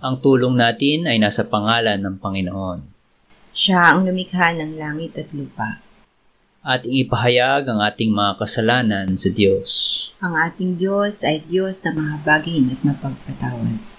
Ang tulong natin ay nasa pangalan ng Panginoon. Siya ang lumikha ng langit at lupa. Ating ipahayag ang ating mga kasalanan sa Diyos. Ang ating Diyos ay Diyos na mahabagin at mapagpatawad.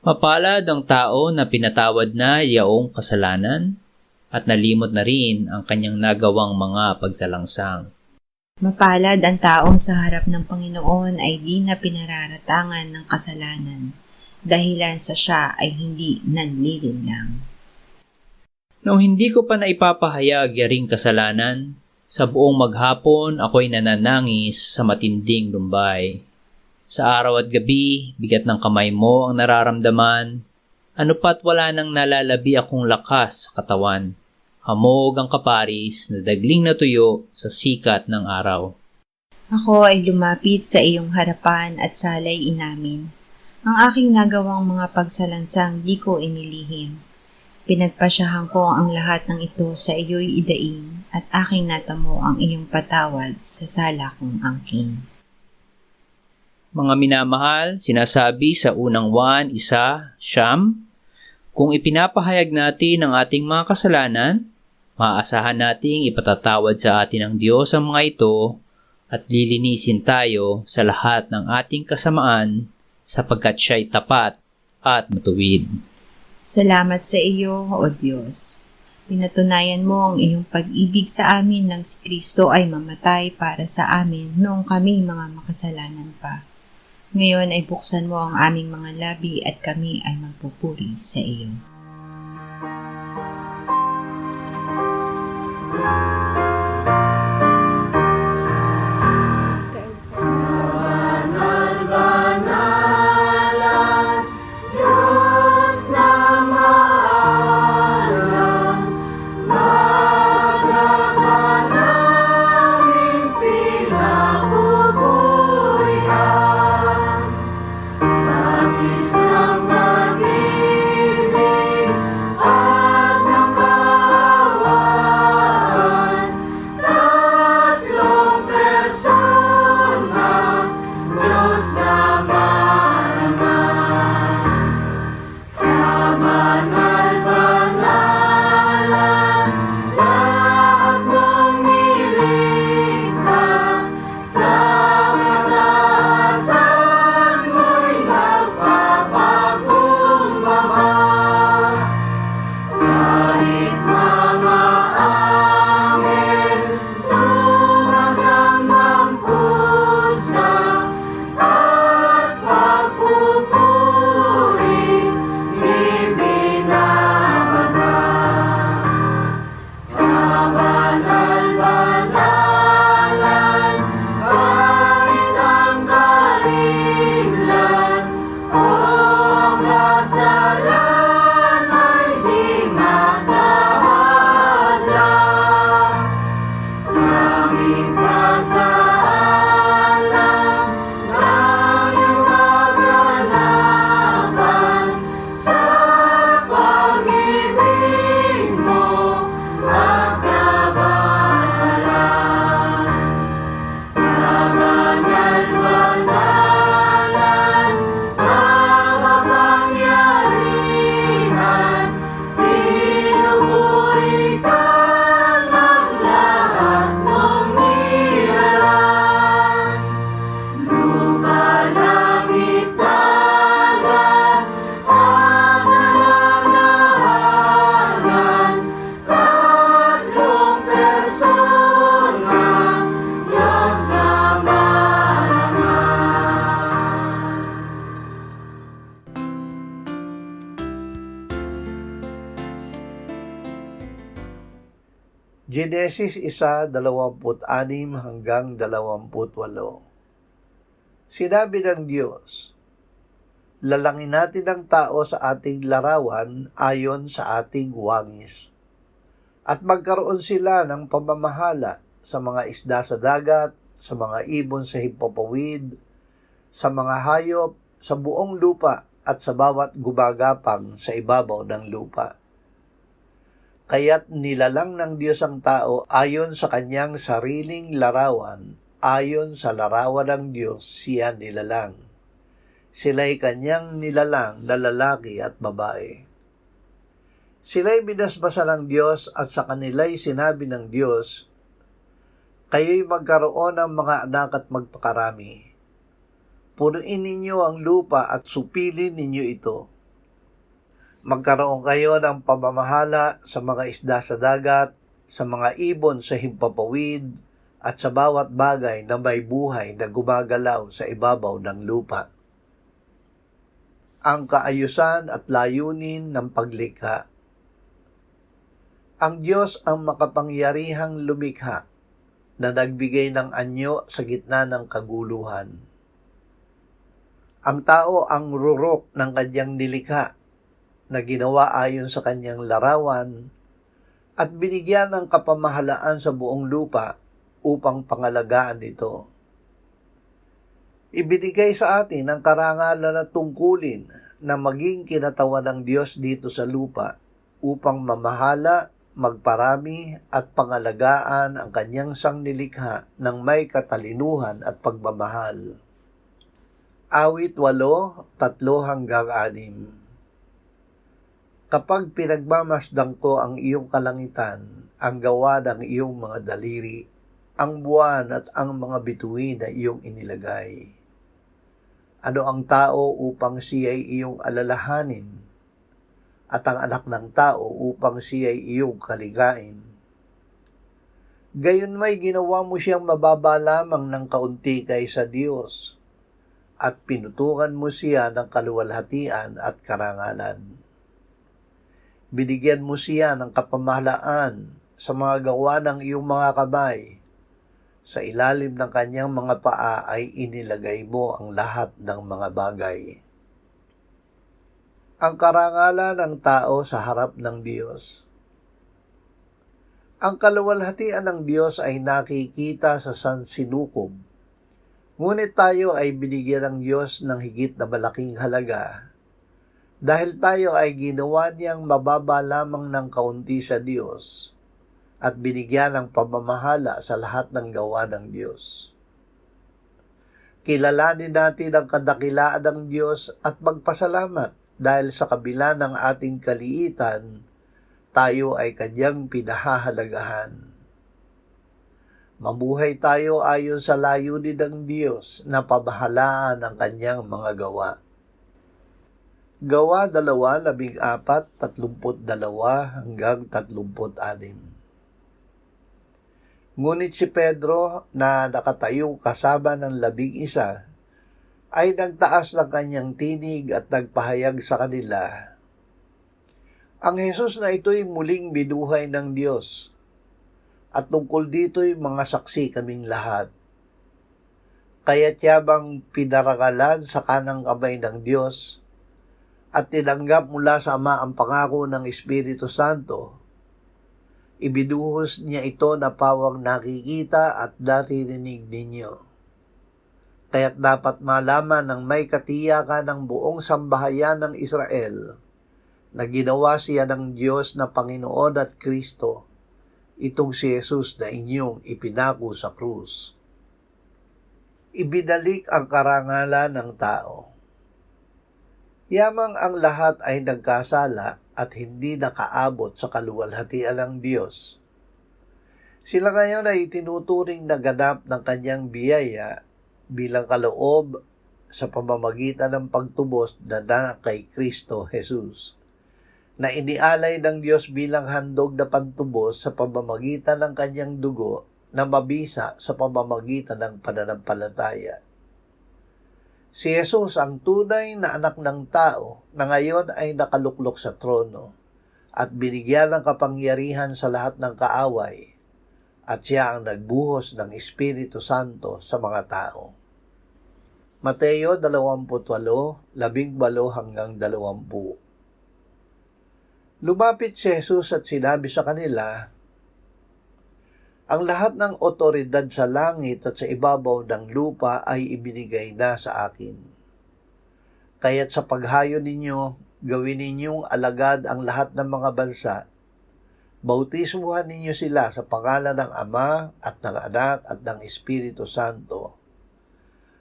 Mapalad ang tao na pinatawad na yaong kasalanan at nalimot na rin ang kanyang nagawang mga pagsalangsang. Mapalad ang taong sa harap ng Panginoon ay di na pinararatangan ng kasalanan, dahilan sa siya ay hindi nanlilinlang. Nung hindi ko pa naipapahayag yaring kasalanan, sa buong maghapon ako'y nananangis sa matinding lumbay. Sa araw at gabi, bigat ng kamay mo ang nararamdaman, ano pa't wala nang nalalabi akong lakas sa katawan. Hamog ang kaparis na dagling na tuyo sa sikat ng araw. Ako ay lumapit sa iyong harapan at salay inamin. Ang aking nagawang mga pagsalansang di ko inilihim. Pinagpasyahan ko ang lahat ng ito sa iyo'y idaing at aking natamo ang iyong patawad sa sala kong angking. Mga minamahal, sinasabi sa unang Juan 1:9, kung ipinapahayag natin ang ating mga kasalanan, maaasahan nating ipatatawad sa atin ng Diyos ang mga ito at lilinisin tayo sa lahat ng ating kasamaan sapagkat siya'y tapat at matuwid. Salamat sa iyo, O Diyos. Pinatunayan mo ang iyong pag-ibig sa amin nang si Kristo ay mamatay para sa amin noong kami mga makasalanan pa. Ngayon ay buksan mo ang aming mga labi at kami ay magpupuri sa iyo. Pag-ibig Henesis 1:26-28. Sinabi ng Diyos, lalangin natin ang tao sa ating larawan ayon sa ating wangis, at magkaroon sila ng pamamahala sa mga isda sa dagat, sa mga ibon sa himpapawid, sa mga hayop, sa buong lupa, at sa bawat gumagapang sa ibabaw ng lupa. Kaya't nilalang ng Diyos ang tao ayon sa kanyang sariling larawan, ayon sa larawan ng Diyos siya nilalang. Sila'y kanyang nilalang na lalaki at babae. Sila'y binasbasa ng Diyos at sa kanila'y sinabi ng Diyos, kayo'y magkaroon ng mga anak at magpakarami. Punuin ninyo ang lupa at supilin ninyo ito. Magkaroon kayo ng pamamahala sa mga isda sa dagat, sa mga ibon sa himpapawid, at sa bawat bagay na may buhay na gumagalaw sa ibabaw ng lupa. Ang kaayusan at layunin ng paglikha. Ang Diyos ang makapangyarihang lumikha na nagbigay ng anyo sa gitna ng kaguluhan. Ang tao ang rurok ng kanyang nilikha na ginawa ayon sa kanyang larawan at binigyan ng kapamahalaan sa buong lupa upang pangalagaan ito. Ibinigay sa atin ang karangalan at tungkulin na maging kinatawan ng Diyos dito sa lupa upang mamahala, magparami at pangalagaan ang kanyang sangnilikha ng may katalinuhan at pagmamahal. Awit 8:3-6. Kapag pinagmamasdan ko ang iyong kalangitan, ang gawa ng iyong mga daliri, ang buwan at ang mga bituin na iyong inilagay. Ano ang tao upang siya'y iyong alalahanin, at ang anak ng tao upang siya'y iyong kaligain? Gayon may ginawa mo siyang mababa lamang ng kaunti kaysa Diyos, at pinutungan mo siya ng kaluwalhatian at karangalan. Binigyan mo siya ng kapamahalaan sa mga gawa ng iyong mga kamay. Sa ilalim ng kanyang mga paa ay inilagay mo ang lahat ng mga bagay. Ang karangalan ng tao sa harap ng Diyos. Ang kaluwalhatian ng Diyos ay nakikita sa sansinukob. Ngunit tayo ay binigyan ng Diyos ng higit na malaking halaga. Dahil tayo ay ginawa niyang mababa lamang ng kaunti sa Diyos at binigyan ng pamamahala sa lahat ng gawa ng Diyos. Kilalanin natin ang kadakilaan ng Diyos at magpasalamat dahil sa kabila ng ating kaliitan, tayo ay kanyang pinahahalagahan. Mabuhay tayo ayon sa layunin ng Diyos na pamahalaan ang kanyang mga gawa. Gawa 2:14-32-36. Ngunit si Pedro na nakatayo kasama ng 11 ay nagtaas ng kanyang tinig at nagpahayag sa kanila, ang Jesus na ito'y muling binuhay ng Diyos, at tungkol dito'y mga saksi kaming lahat. Kaya't yabang pinarangalan sa kanang kamay ng Diyos, at tinanggap mula sa Ama ang pangako ng Espiritu Santo, ibinuhos niya ito na pawang nakikita at naririnig ninyo. Kaya't dapat malaman ng may katiyakan ng buong sambahayan ng Israel na ginawa siya ng Diyos na Panginoon at Kristo, itong si Jesus na inyong ipinako sa krus. Ibinalik ang karangalan ng tao. Yamang ang lahat ay nagkasala at hindi nakaabot sa kaluwalhatian ng Diyos. Sila ngayon ay itinuturing na ganap ng kanyang biyaya bilang kaloob sa pamamagitan ng pagtubos na kay Kristo Jesus, na inialay ng Diyos bilang handog na pantubos sa pamamagitan ng kanyang dugo na mabisa sa pamamagitan ng pananampalataya. Si Jesus ang tunay na anak ng tao na ngayon ay nakaluklok sa trono at binigyan ng kapangyarihan sa lahat ng kaaway at siya ang nagbuhos ng Espiritu Santo sa mga tao. Mateo 28:18-20. Lumapit si Jesus at sinabi sa kanila, "Ang lahat ng otoridad sa langit at sa ibabaw ng lupa ay ibinigay na sa akin. Kaya't sa paghayo ninyo, gawin ninyong alagad ang lahat ng mga bansa. Bautismuhan ninyo sila sa pangalan ng Ama at ng Anak at ng Espiritu Santo.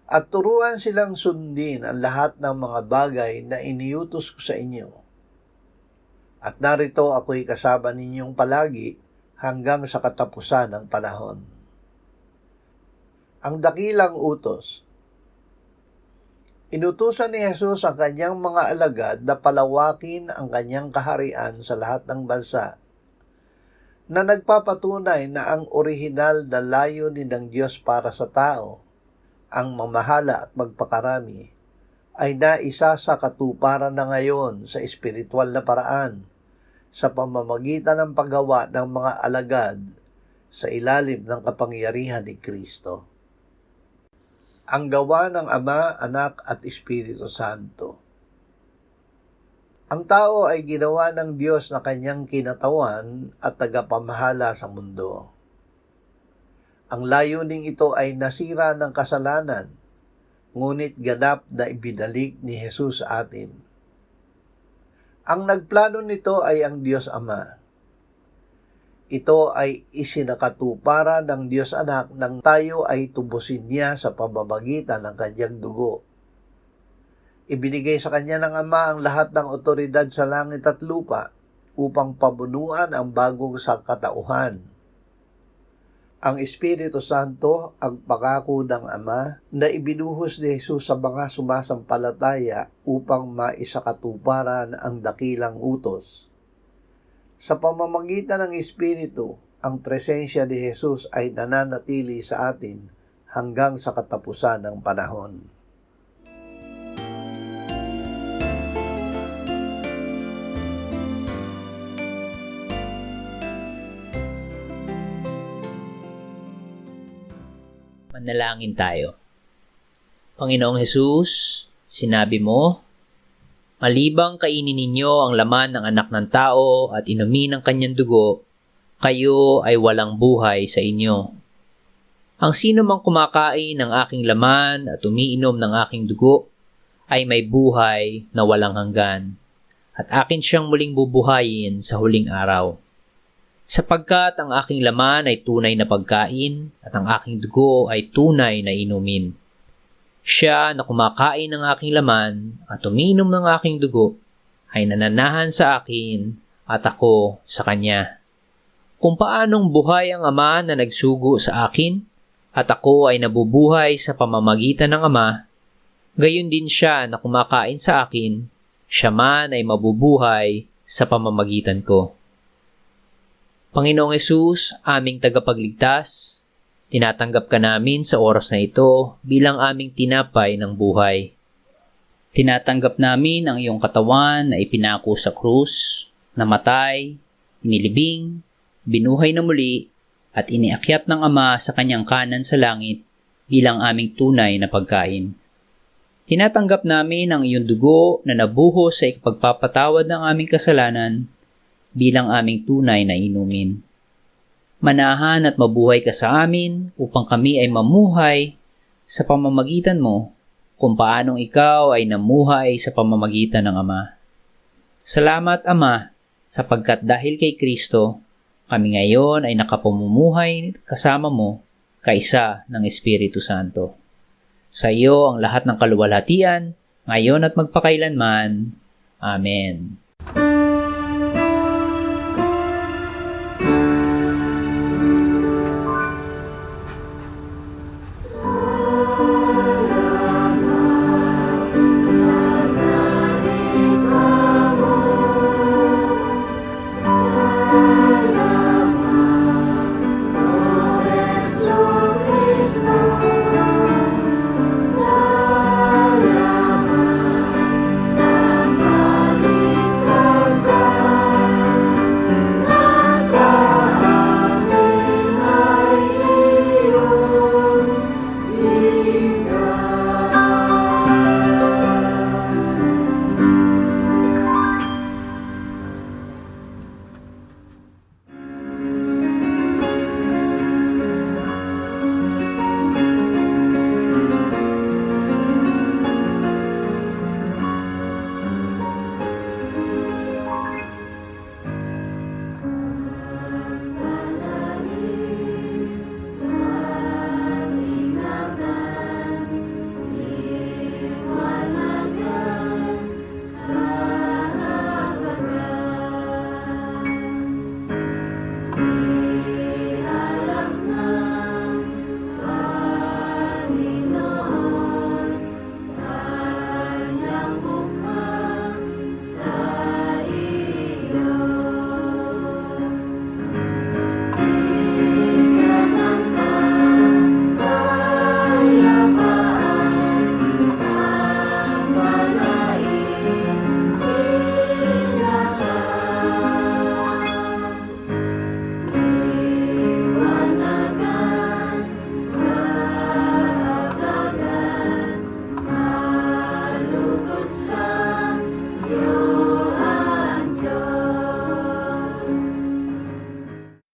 At turuan silang sundin ang lahat ng mga bagay na iniutos ko sa inyo. At narito ako'y kasama ninyong palagi hanggang sa katapusan ng panahon." Ang dakilang utos. Inutusan ni Jesus ang kanyang mga alagad na palawakin ang kanyang kaharian sa lahat ng bansa, na nagpapatunay na ang orihinal na layunin ng Diyos para sa tao, ang mamahala at magpakarami, ay naisa sa katuparan na ngayon sa espiritual na paraan sa pamamagitan ng paggawa ng mga alagad sa ilalim ng kapangyarihan ni Kristo. Ang gawa ng Ama, Anak at Espiritu Santo. Ang tao ay ginawa ng Diyos na kanyang kinatawan at tagapamahala sa mundo. Ang layuning ito ay nasira ng kasalanan, ngunit ganap na ibinalik ni Jesus sa atin. Ang nagplano nito ay ang Diyos Ama. Ito ay isinakatuparan ng Diyos Anak nang tayo ay tubusin niya sa pamamagitan ng kanyang dugo. Ibinigay sa kanya ng Ama ang lahat ng otoridad sa langit at lupa upang pabunuan ang bagong sangkatauhan. Ang Espiritu Santo ang pangako ng Ama na ibinuhos ni Jesus sa mga sumasampalataya upang maisakatuparan ang dakilang utos. Sa pamamagitan ng Espiritu, ang presensya ni Jesus ay nananatili sa atin hanggang sa katapusan ng panahon. Manalangin tayo. Panginoong Jesus, sinabi mo, "Malibang kainin ninyo ang laman ng anak ng tao at inumin ang kanyang dugo, kayo ay walang buhay sa inyo. Ang sino mang kumakain ng aking laman at umiinom ng aking dugo ay may buhay na walang hanggan, at akin siyang muling bubuhayin sa huling araw. Sapagkat ang aking laman ay tunay na pagkain at ang aking dugo ay tunay na inumin. Siya na kumakain ng aking laman at umiinom ng aking dugo ay nananahan sa akin at ako sa kanya. Kung paanong buhay ang Ama na nagsugo sa akin at ako ay nabubuhay sa pamamagitan ng Ama, gayon din siya na kumakain sa akin, siya man ay mabubuhay sa pamamagitan ko." Panginoong Hesus, aming tagapagligtas, tinatanggap ka namin sa oras na ito bilang aming tinapay ng buhay. Tinatanggap namin ang iyong katawan na ipinako sa krus, namatay, inilibing, binuhay na muli, at iniakyat ng Ama sa kanyang kanan sa langit bilang aming tunay na pagkain. Tinatanggap namin ang iyong dugo na nabuhos sa ikapagpapatawad ng aming kasalanan bilang aming tunay na inumin. Manahan at mabuhay ka sa amin upang kami ay mamuhay sa pamamagitan mo kung paanong ikaw ay namuhay sa pamamagitan ng Ama. Salamat, Ama, sapagkat dahil kay Kristo, kami ngayon ay nakapamumuhay kasama mo kaisa ng Espiritu Santo. Sa iyo ang lahat ng kaluwalhatian, ngayon at magpakailanman. Amen.